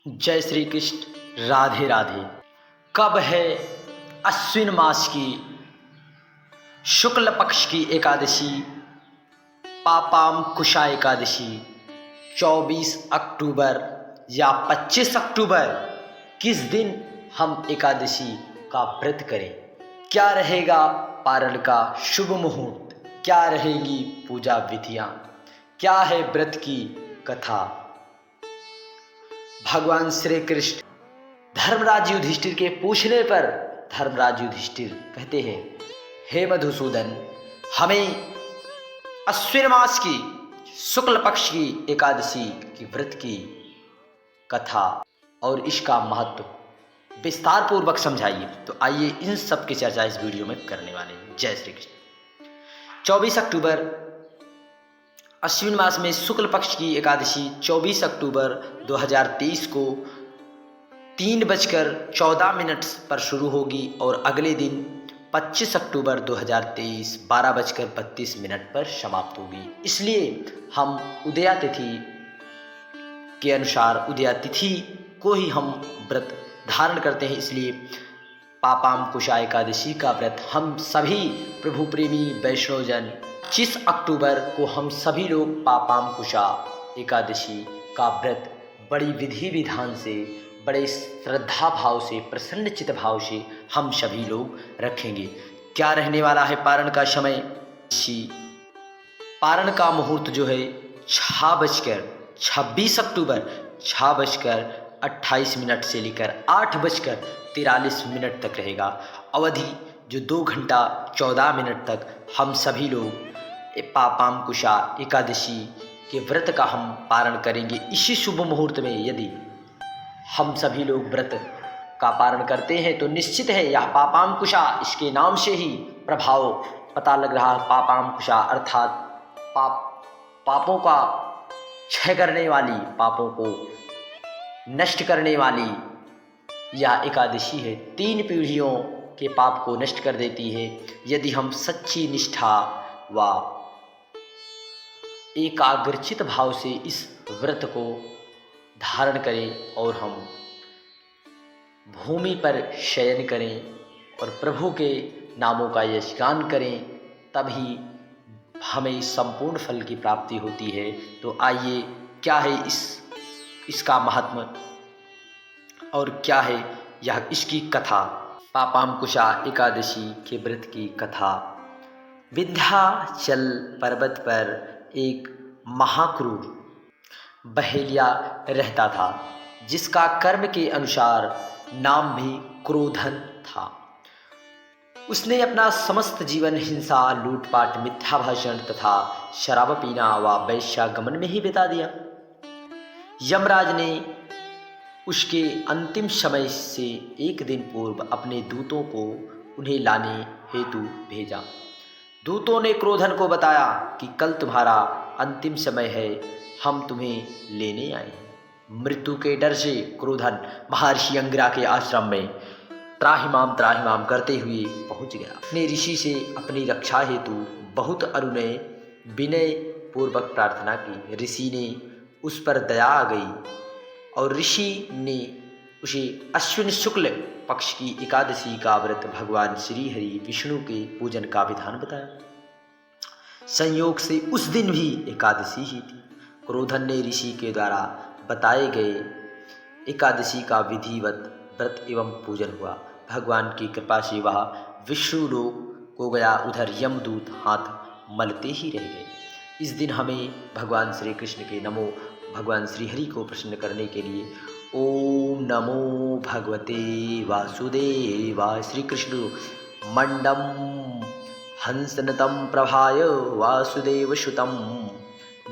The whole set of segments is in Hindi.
जय श्री कृष्ण। राधे राधे। कब है अश्विन मास की शुक्ल पक्ष की एकादशी, पापाम कुशा एकादशी? 24 अक्टूबर या 25 अक्टूबर, किस दिन हम एकादशी का व्रत करें? क्या रहेगा पारण का शुभ मुहूर्त? क्या रहेगी पूजा विधियां? क्या है व्रत की कथा? भगवान श्री कृष्ण धर्मराज युधिष्ठिर के पूछने पर धर्मराज युधिष्ठिर कहते हैं, हे मधुसूदन, हमें अश्विन मास की शुक्ल पक्ष की एकादशी की व्रत की कथा और इसका महत्व विस्तार पूर्वक समझाइए। तो आइए इन सब की चर्चा इस वीडियो में करने वाले हैं। जय श्री कृष्ण। 24 अक्टूबर अश्विन मास में शुक्ल पक्ष की एकादशी 24 अक्टूबर 2023 को 3:14 पर शुरू होगी और अगले दिन 25 अक्टूबर 2023 12:32 पर समाप्त होगी। इसलिए हम उदया तिथि के अनुसार उदया तिथि को ही हम व्रत धारण करते हैं। इसलिए पापाम कुशा एकादशी का व्रत हम सभी प्रभु प्रेमी वैष्णवजन 25 अक्टूबर को हम सभी लोग पापाम कुशा एकादशी का व्रत बड़ी विधि विधान से, बड़े श्रद्धा भाव से, प्रसन्न चित भाव से हम सभी लोग रखेंगे। क्या रहने वाला है पारण का समय? पारण का मुहूर्त जो है 26 अक्टूबर 6:28 से लेकर 8:43 तक रहेगा। अवधि जो 2 घंटा 14 मिनट तक हम सभी लोग पापाम कुशा एकादशी के व्रत का हम पारण करेंगे। इसी शुभ मुहूर्त में यदि हम सभी लोग व्रत का पारण करते हैं तो निश्चित है यह पापाम कुशा, इसके नाम से ही प्रभाव पता लग रहा है। पापाम कुशा अर्थात पापों का क्षय करने वाली, पापों को नष्ट करने वाली यह एकादशी है। 3 पीढ़ियों के पाप को नष्ट कर देती है यदि हम सच्ची निष्ठा व एकाग्रचित भाव से इस व्रत को धारण करें और हम भूमि पर शयन करें और प्रभु के नामों का यशगान करें, तभी हमें संपूर्ण फल की प्राप्ति होती है। तो आइए, क्या है इसका महात्म और क्या है यह इसकी कथा? पापाम कुशा एकादशी के व्रत की कथा। विंध्याचल पर्वत पर एक महाक्रूर बहेलिया रहता था, जिसका कर्म के अनुसार नाम भी क्रोधन था। उसने अपना समस्त जीवन हिंसा, लूटपाट, मिथ्या भाषण तथा शराब पीना व वैश्यागमन में ही बिता दिया। यमराज ने उसके अंतिम समय से एक दिन पूर्व अपने दूतों को उन्हें लाने हेतु भेजा। दूतों ने क्रोधन को बताया कि कल तुम्हारा अंतिम समय है, हम तुम्हें लेने आए हैं। मृत्यु के डर से क्रोधन महर्षि अंगिरा के आश्रम में त्राहिमाम करते हुए पहुंच गया। अपने ऋषि से अपनी रक्षा हेतु बहुत अनुनय विनय पूर्वक प्रार्थना की। ऋषि ने उस पर दया आ गई और ऋषि ने उसे अश्विन शुक्ल पक्ष की एकादशी का व्रत भगवान श्री हरि विष्णु के पूजन का विधान बताया। संयोग से उस दिन भी एकादशी ही थी। क्रोधन ने ऋषि के द्वारा बताए गए एकादशी का विधिवत व्रत एवं पूजन हुआ। भगवान की कृपा से वह विष्णु लोक को गया, उधर यमदूत हाथ मलते ही रह गए। इस दिन हमें भगवान श्री कृष्ण के भगवान श्री हरि को प्रसन्न करने के लिए ओम नमो भगवते वासुदेवाय श्री कृष्ण मंडम हंसनतम प्रभाय वासुदेव सुतम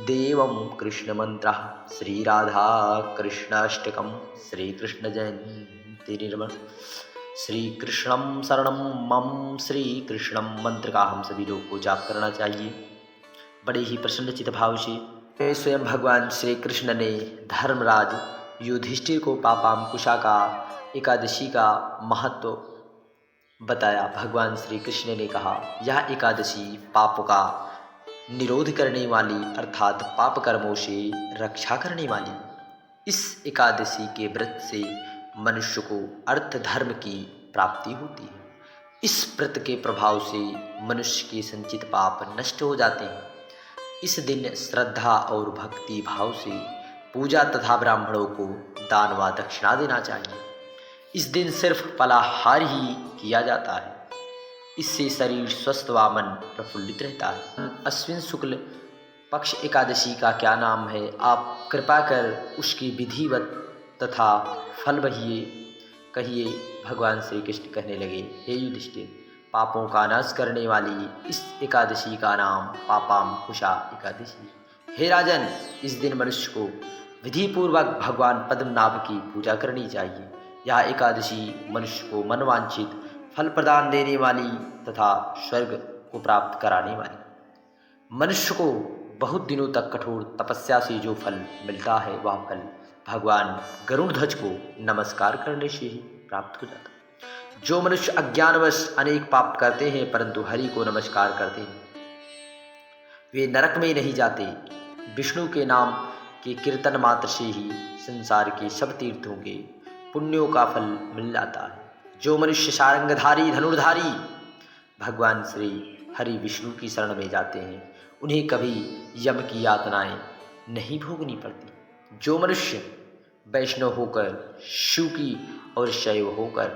देवम कृष्ण मंत्र श्री राधा कृष्णाष्टकम श्री कृष्ण जयंती निर्मल श्री कृष्णम शरणम मम श्री कृष्णम मंत्र का हम सभी लोग को जाप करना चाहिए बड़े ही प्रसन्नचित भाव से। स्वयं भगवान श्री कृष्ण ने धर्मराज युधिष्ठिर को पापाम कुशा का एकादशी का महत्व बताया। भगवान श्री कृष्ण ने कहा, यह एकादशी पाप का निरोध करने वाली अर्थात पाप कर्मों से रक्षा करने वाली इस एकादशी के व्रत से मनुष्य को अर्थ धर्म की प्राप्ति होती है। इस व्रत के प्रभाव से मनुष्य के संचित पाप नष्ट हो जाते हैं। इस दिन श्रद्धा और भक्ति भाव से पूजा तथा ब्राह्मणों को दान व दक्षिणा देना चाहिए। इस दिन सिर्फ फलाहार ही किया जाता है। इससे शरीर स्वस्थ व मन प्रफुल्लित रहता है। अश्विन शुक्ल पक्ष एकादशी का क्या नाम है, आप कृपा कर उसकी विधिवत तथा फल कहिए। भगवान श्री कृष्ण कहने लगे, हे युधिष्ठिर, पापों का नाश करने वाली इस एकादशी का नाम पापांकुशा एकादशी। हे राजन, इस दिन मनुष्य को विधिपूर्वक भगवान पद्मनाभ की पूजा करनी चाहिए। यह एकादशी मनुष्य को मनवांछित फल प्रदान देने वाली तथा स्वर्ग को प्राप्त कराने वाली। मनुष्य को बहुत दिनों तक कठोर तपस्या से जो फल मिलता है, वह फल भगवान गरुड़ ध्वज को नमस्कार करने से ही प्राप्त हो जाता है। जो मनुष्य अज्ञानवश अनेक पाप करते हैं परंतु हरि को नमस्कार करते हैं, वे नरक में नहीं जाते। विष्णु के नाम के कीर्तन मात्र से ही संसार के सब तीर्थों के पुण्यों का फल मिल जाता है। जो मनुष्य सारंगधारी धनुर्धारी भगवान श्री हरि विष्णु की शरण में जाते हैं, उन्हें कभी यम की यातनाएं नहीं भोगनी पड़ती। जो मनुष्य वैष्णव होकर शिव की और शैव होकर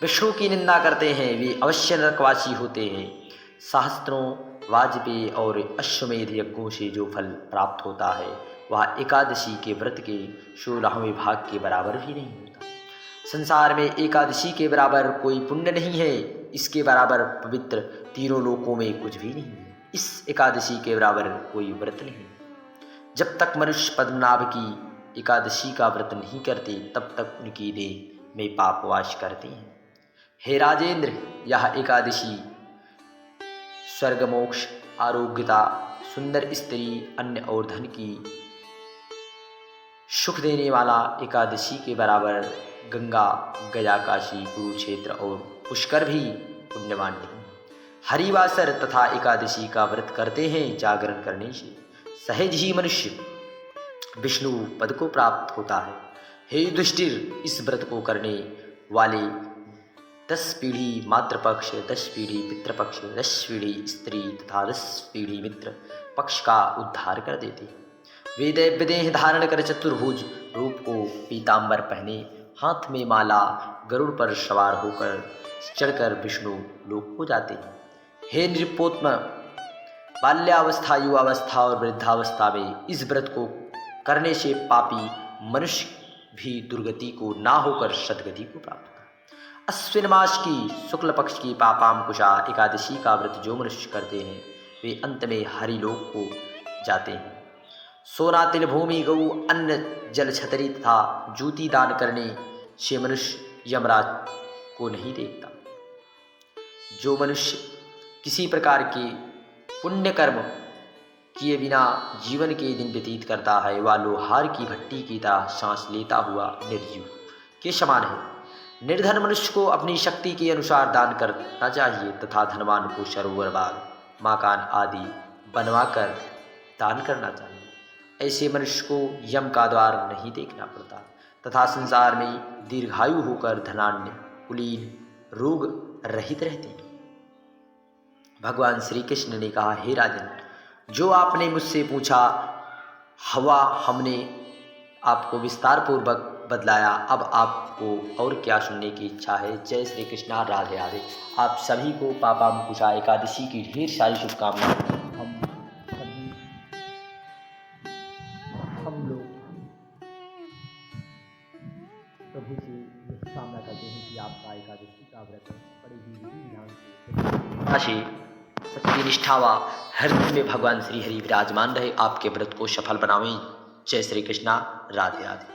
विष्णु की निंदा करते हैं, वे अवश्य नरकवासी होते हैं। सहस्त्रों वाजपेयी और अश्वमेध यज्ञों से जो फल प्राप्त होता है, वह एकादशी के व्रत के 16वें भाग के बराबर भी नहीं होता। संसार में एकादशी के बराबर कोई पुण्य नहीं है। इसके बराबर पवित्र तीनों लोकों में कुछ भी नहीं है। इस एकादशी के बराबर कोई व्रत नहीं। जब तक मनुष्य पद्मनाभ की एकादशी का व्रत नहीं करते, तब तक उनकी देह में पाप वास करते हैं। हे राजेंद्र, यह एकादशी स्वर्ग, मोक्ष, आरोग्यता, सुंदर स्त्री, अन्न और धन की सुख देने वाला एकादशी के बराबर गंगा, गया, काशी, कुरुक्षेत्र और पुष्कर भी पुण्यवान नहीं। हरिवासर तथा एकादशी का व्रत करते हैं, जागरण करने से सहज ही मनुष्य विष्णु पद को प्राप्त होता है। हे युधिष्ठिर, इस व्रत को करने वाले 10 पीढ़ी मातृपक्ष, 10 पीढ़ी पितृपक्ष, 10 पीढ़ी स्त्री तथा 10 पीढ़ी मित्र पक्ष का उद्धार कर देते हैं। वे दैव्य देह धारण कर चतुर्भुज रूप को पीतांबर पहने, हाथ में माला, गरुड़ पर सवार होकर चढ़कर विष्णु लोक हो जाते हैं। हे नृपोत्तम, बाल्यावस्था, युवावस्था और वृद्धावस्था में इस व्रत को करने से पापी मनुष्य भी दुर्गति को ना होकर सद्गति को प्राप्त होता है। अश्विन मास की शुक्ल पक्ष की पापांकुशा एकादशी का व्रत जो मनुष्य करते हैं, वे अंत में हरिलोक को जाते हैं। सोना, तिल, भूमि, गऊ, अन्न, जल, छतरी तथा जूती दान करने से मनुष्य यमराज को नहीं देखता। जो मनुष्य किसी प्रकार के पुण्य कर्म किए बिना जीवन के दिन व्यतीत करता है, वह लोहार की भट्टी की तरह सांस लेता हुआ निर्जीव के समान है। निर्धन मनुष्य को अपनी शक्ति के अनुसार दान करना चाहिए तथा धनवान को सरोवर, बाग, मकान आदि बनवाकर दान करना चाहिए। ऐसे मनुष्य को यम का द्वार नहीं देखना पड़ता तथा संसार में दीर्घायु होकर धनान्य, कुलीन, रोग रहित रहते हैं। भगवान श्री कृष्ण ने कहा, हे राजन, जो आपने मुझसे पूछा हवा हमने आपको विस्तार पूर्वक बदलाया। अब आपको और क्या सुनने की इच्छा है? जय श्री कृष्ण, राधे राधे। आप सभी को पापांकुशा एकादशी की ढेर सारी शुभकामनाएं। हम लोग प्रभु से यही कामना करते हैं कि आपका एकादशी का व्रत बड़े ही विधि विधान से सच्ची निष्ठा व हृदय में भगवान श्री हरि विराजमान रहे, आपके व्रत को सफल बनावें। जय श्री कृष्णा, राधे राधे।